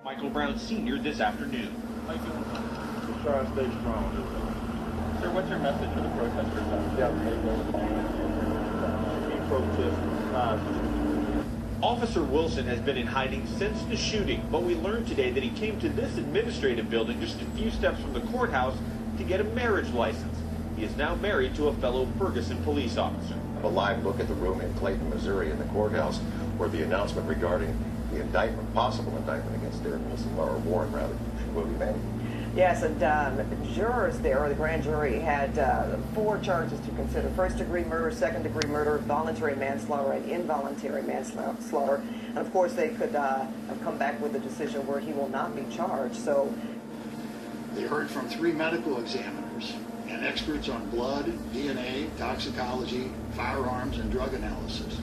Michael Brown Sr. this afternoon. How you feeling, Tom? Just trying to stay strong. Sir, what's your message for the protesters? Keep protesting. Officer Wilson has been in hiding since the shooting, but we learned today that he came to this administrative building just a few steps from the courthouse to get a marriage license. He is now married to a fellow Ferguson police officer. A live look at the room in Clayton, Missouri in the courthouse where the announcement regarding the indictment, possible indictment against Darren Wilson, or Warren rather, will be made. Yes, and jurors there, or the grand jury, had 4 charges to consider: first-degree murder, second-degree murder, voluntary manslaughter, and involuntary manslaughter. And of course, they could have come back with a decision where he will not be charged. So they heard from 3 medical examiners and experts on blood, DNA, toxicology, firearms, and drug analysis.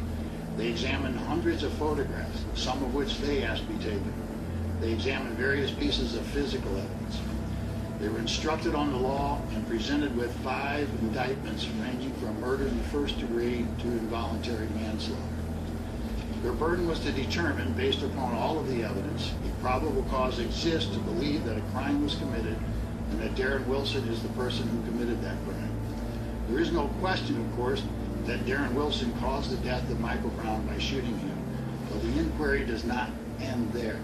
They examined hundreds of photographs, some of which they asked to be taken. They examined various pieces of physical evidence. They were instructed on the law and presented with 5 indictments ranging from murder in the first degree to involuntary manslaughter. Their burden was to determine, based upon all of the evidence, if probable cause exists to believe that a crime was committed and that Darren Wilson is the person who committed that crime. There is no question, of course, that Darren Wilson caused the death of Michael Brown by shooting him, but the inquiry does not end there.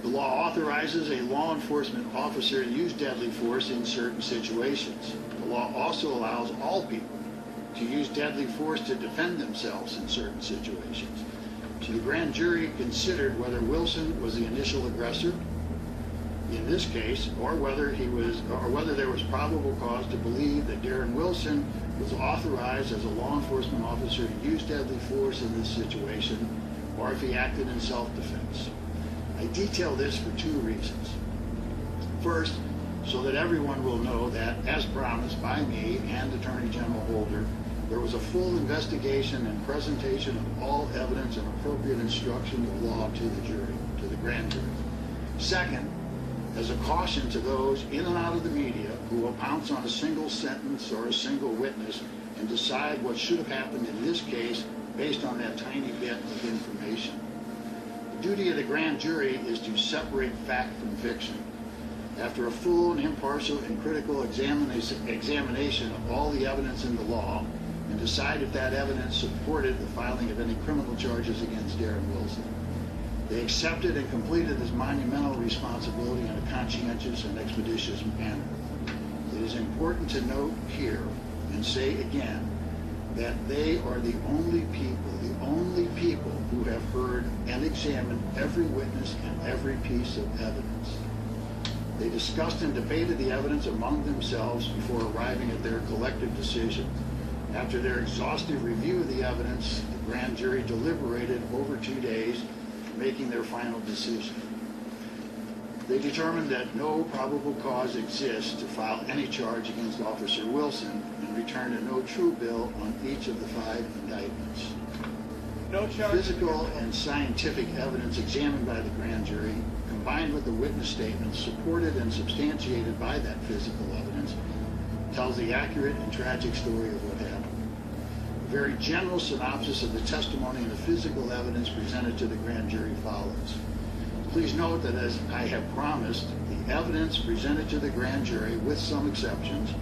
The law authorizes a law enforcement officer to use deadly force in certain situations. The law also allows all people to use deadly force to defend themselves in certain situations. So the grand jury considered whether Wilson was the initial aggressor in this case, or whether there was probable cause to believe that Darren Wilson was authorized as a law enforcement officer to use deadly force in this situation, or if he acted in self-defense. I detail this for 2 reasons. First, so that everyone will know that, as promised by me and Attorney General Holder, there was a full investigation and presentation of all evidence and appropriate instruction of law to the jury, to the grand jury. Second, as a caution to those in and out of the media who will pounce on a single sentence or a single witness and decide what should have happened in this case based on that tiny bit of information. The duty of the grand jury is to separate fact from fiction. After a full and impartial and critical examination of all the evidence in the law, and decide if that evidence supported the filing of any criminal charges against Darren Wilson. They accepted and completed this monumental responsibility in a conscientious and expeditious manner. It is important to note here, and say again, that they are the only people who have heard and examined every witness and every piece of evidence. They discussed and debated the evidence among themselves before arriving at their collective decision. After their exhaustive review of the evidence, the grand jury deliberated over 2 days, making their final decision. They determined that no probable cause exists to file any charge against Officer Wilson and returned a no true bill on each of the 5 indictments. No charge. Physical and scientific evidence examined by the grand jury, combined with the witness statements supported and substantiated by that physical evidence, tells the accurate and tragic story of what happened. A very general synopsis of the testimony and the physical evidence presented to the grand jury follows. Please note that, as I have promised, the evidence presented to the grand jury, with some exceptions,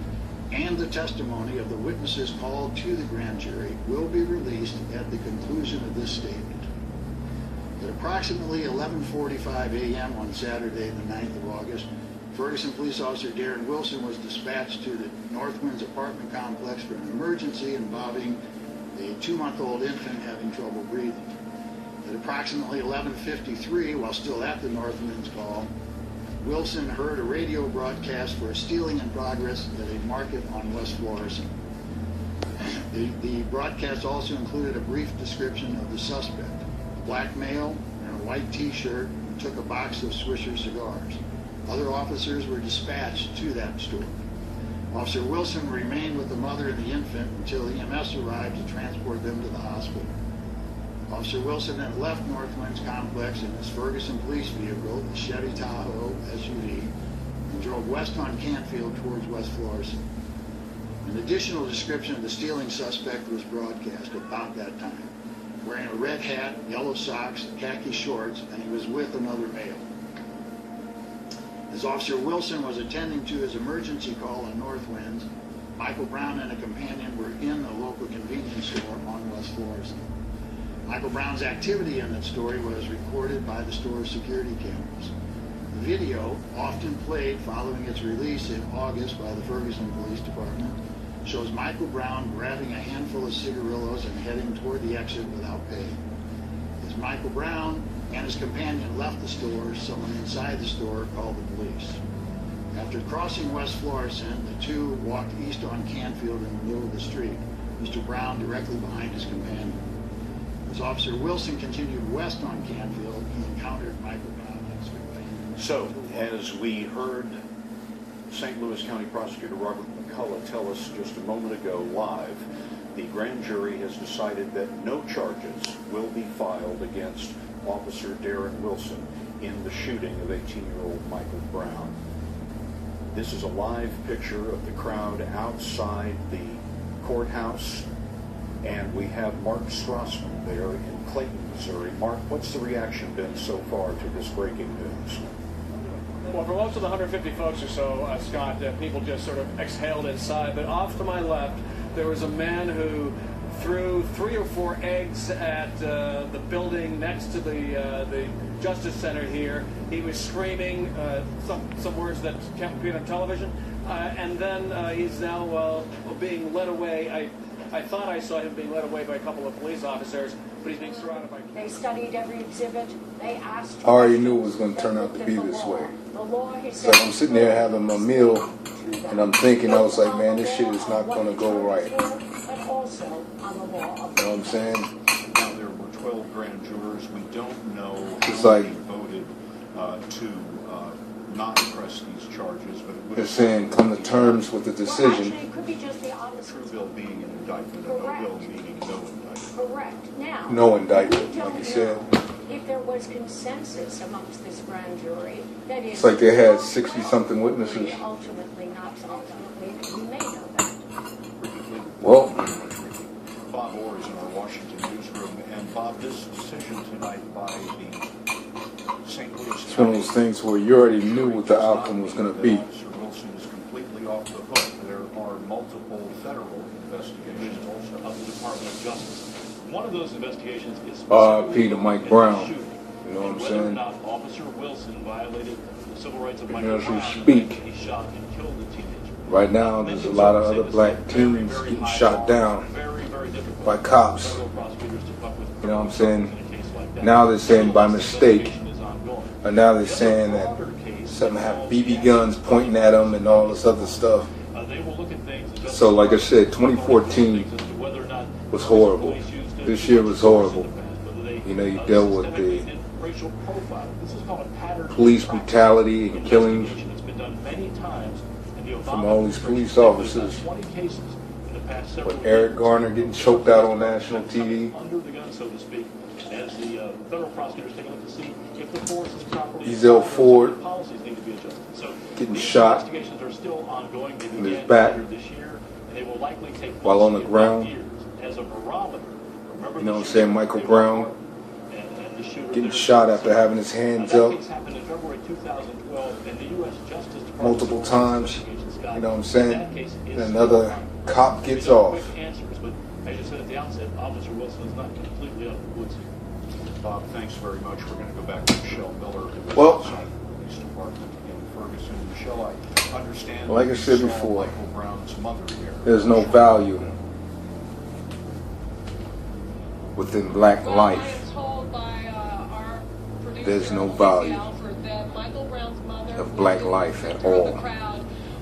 and the testimony of the witnesses called to the grand jury will be released at the conclusion of this statement. At approximately 11:45 a.m. on Saturday, the 9th of August, Ferguson Police Officer Darren Wilson was dispatched to the Northwinds apartment complex for an emergency involving a 2-month-old infant having trouble breathing. At approximately 11:53, while still at the Northwinds call, Wilson heard a radio broadcast for a stealing in progress at a market on West Florissant. The broadcast also included a brief description of the suspect, a black male in a white t-shirt who took a box of Swisher cigars. Other officers were dispatched to that store. Officer Wilson remained with the mother and the infant until EMS arrived to transport them to the hospital. Officer Wilson then left Northwinds complex in his Ferguson police vehicle, the Chevy Tahoe SUV, and drove west on Canfield towards West Florissant. An additional description of the stealing suspect was broadcast about that time. wearing a red hat, yellow socks, khaki shorts, and he was with another male. As Officer Wilson was attending to his emergency call on North Winds, Michael Brown and a companion were in a local convenience store on West Florissant. Michael Brown's activity in that story was recorded by the store's security cameras. The video, often played following its release in August by the Ferguson Police Department, shows Michael Brown grabbing a handful of cigarillos and heading toward the exit without pay. As Michael Brown and his companion left the store, someone inside the store called the police. After crossing West Florissant, the two walked east on Canfield in the middle of the street, Mr. Brown directly behind his companion. As Officer Wilson continued west on Canfield, he encountered Michael Brown and his companion. So, as we heard St. Louis County Prosecutor Robert McCullough tell us just a moment ago live, the grand jury has decided that no charges will be filed against Officer Darren Wilson in the shooting of 18-year-old Michael Brown. This is a live picture of the crowd outside the courthouse, and we have Mark Strassman there in Clayton, Missouri. Mark, what's the reaction been so far to this breaking news? Well, for most of the 150 folks or so, Scott, people just sort of exhaled inside. But off to my left, there was a man who threw 3 or 4 eggs at the building next to the Justice Center here. He was screaming some words that can't be on television, and then he's now being led away. I thought I saw him being led away by a couple of police officers, but he's being surrounded by... They studied every exhibit. They asked... I already knew it was going to turn out to be this way. It's like I'm sitting there having my meal, and I'm thinking, I was like, man, this shit is not going to go right. You know what I'm saying? Now, there were 12 grand jurors. We don't know It's how like- they voted to not press these charges, but it would They're saying come to terms with the decision. It could be just the opposite. true bill being an indictment, and no bill meaning no indictment. Correct. Now, No indictment, we don't like you said. know if there was consensus amongst this grand jury, that is, It's like they had 60-something witnesses. ultimately, not ultimately, we may know that. Well, Bob Orr is in our Washington newsroom, and Bob, this decision tonight by the St. Louis it's one of those things where you already knew what the outcome was going to be. Officer Wilson is completely off the hook. There are multiple federal investigations also Of the Department of Justice. One of those investigations is R.I.P. to Mike Brown. shooting. You know what I'm Whether or saying? not Officer Wilson violated the civil rights of Michael know, as we Brown speak, when he shot and killed the teenager. Right now, there's a lot of other black teens getting shot down by cops. You know what I'm saying? Now they're saying by mistake. And now they're saying that some have BB guns pointing at them and all this other stuff. So like I said, 2014 was horrible. This year was horrible. You know, you dealt with the police brutality and killings from all these police officers. With Eric Garner getting choked out on national TV. Ezel Ford getting shot in his back while on the ground. You know what I'm saying? Michael Brown getting shot after having his hands up multiple times. You know what I'm saying? And another cop gets off. As you said at the outset, Officer Wilson is not completely out of the woods here. Bob, thanks very much. We're going to go back to Michelle Miller, who is Well, outside the police department in Ferguson. Michelle, I understand like I you said saw before, Michael Brown's mother here. there's no value within black life. There's no value of black life at all.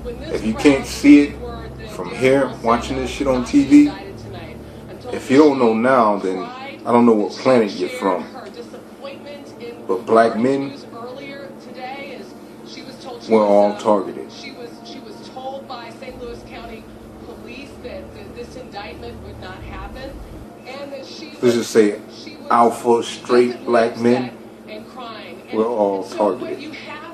If you can't see it from here, watching this shit on TV, if you don't know now, then I don't know what planet you're from. But black men, we're all targeted. She was told by St. Louis County Police that this indictment would not happen, and that Let's just say alpha, straight black men, we're all targeted. You have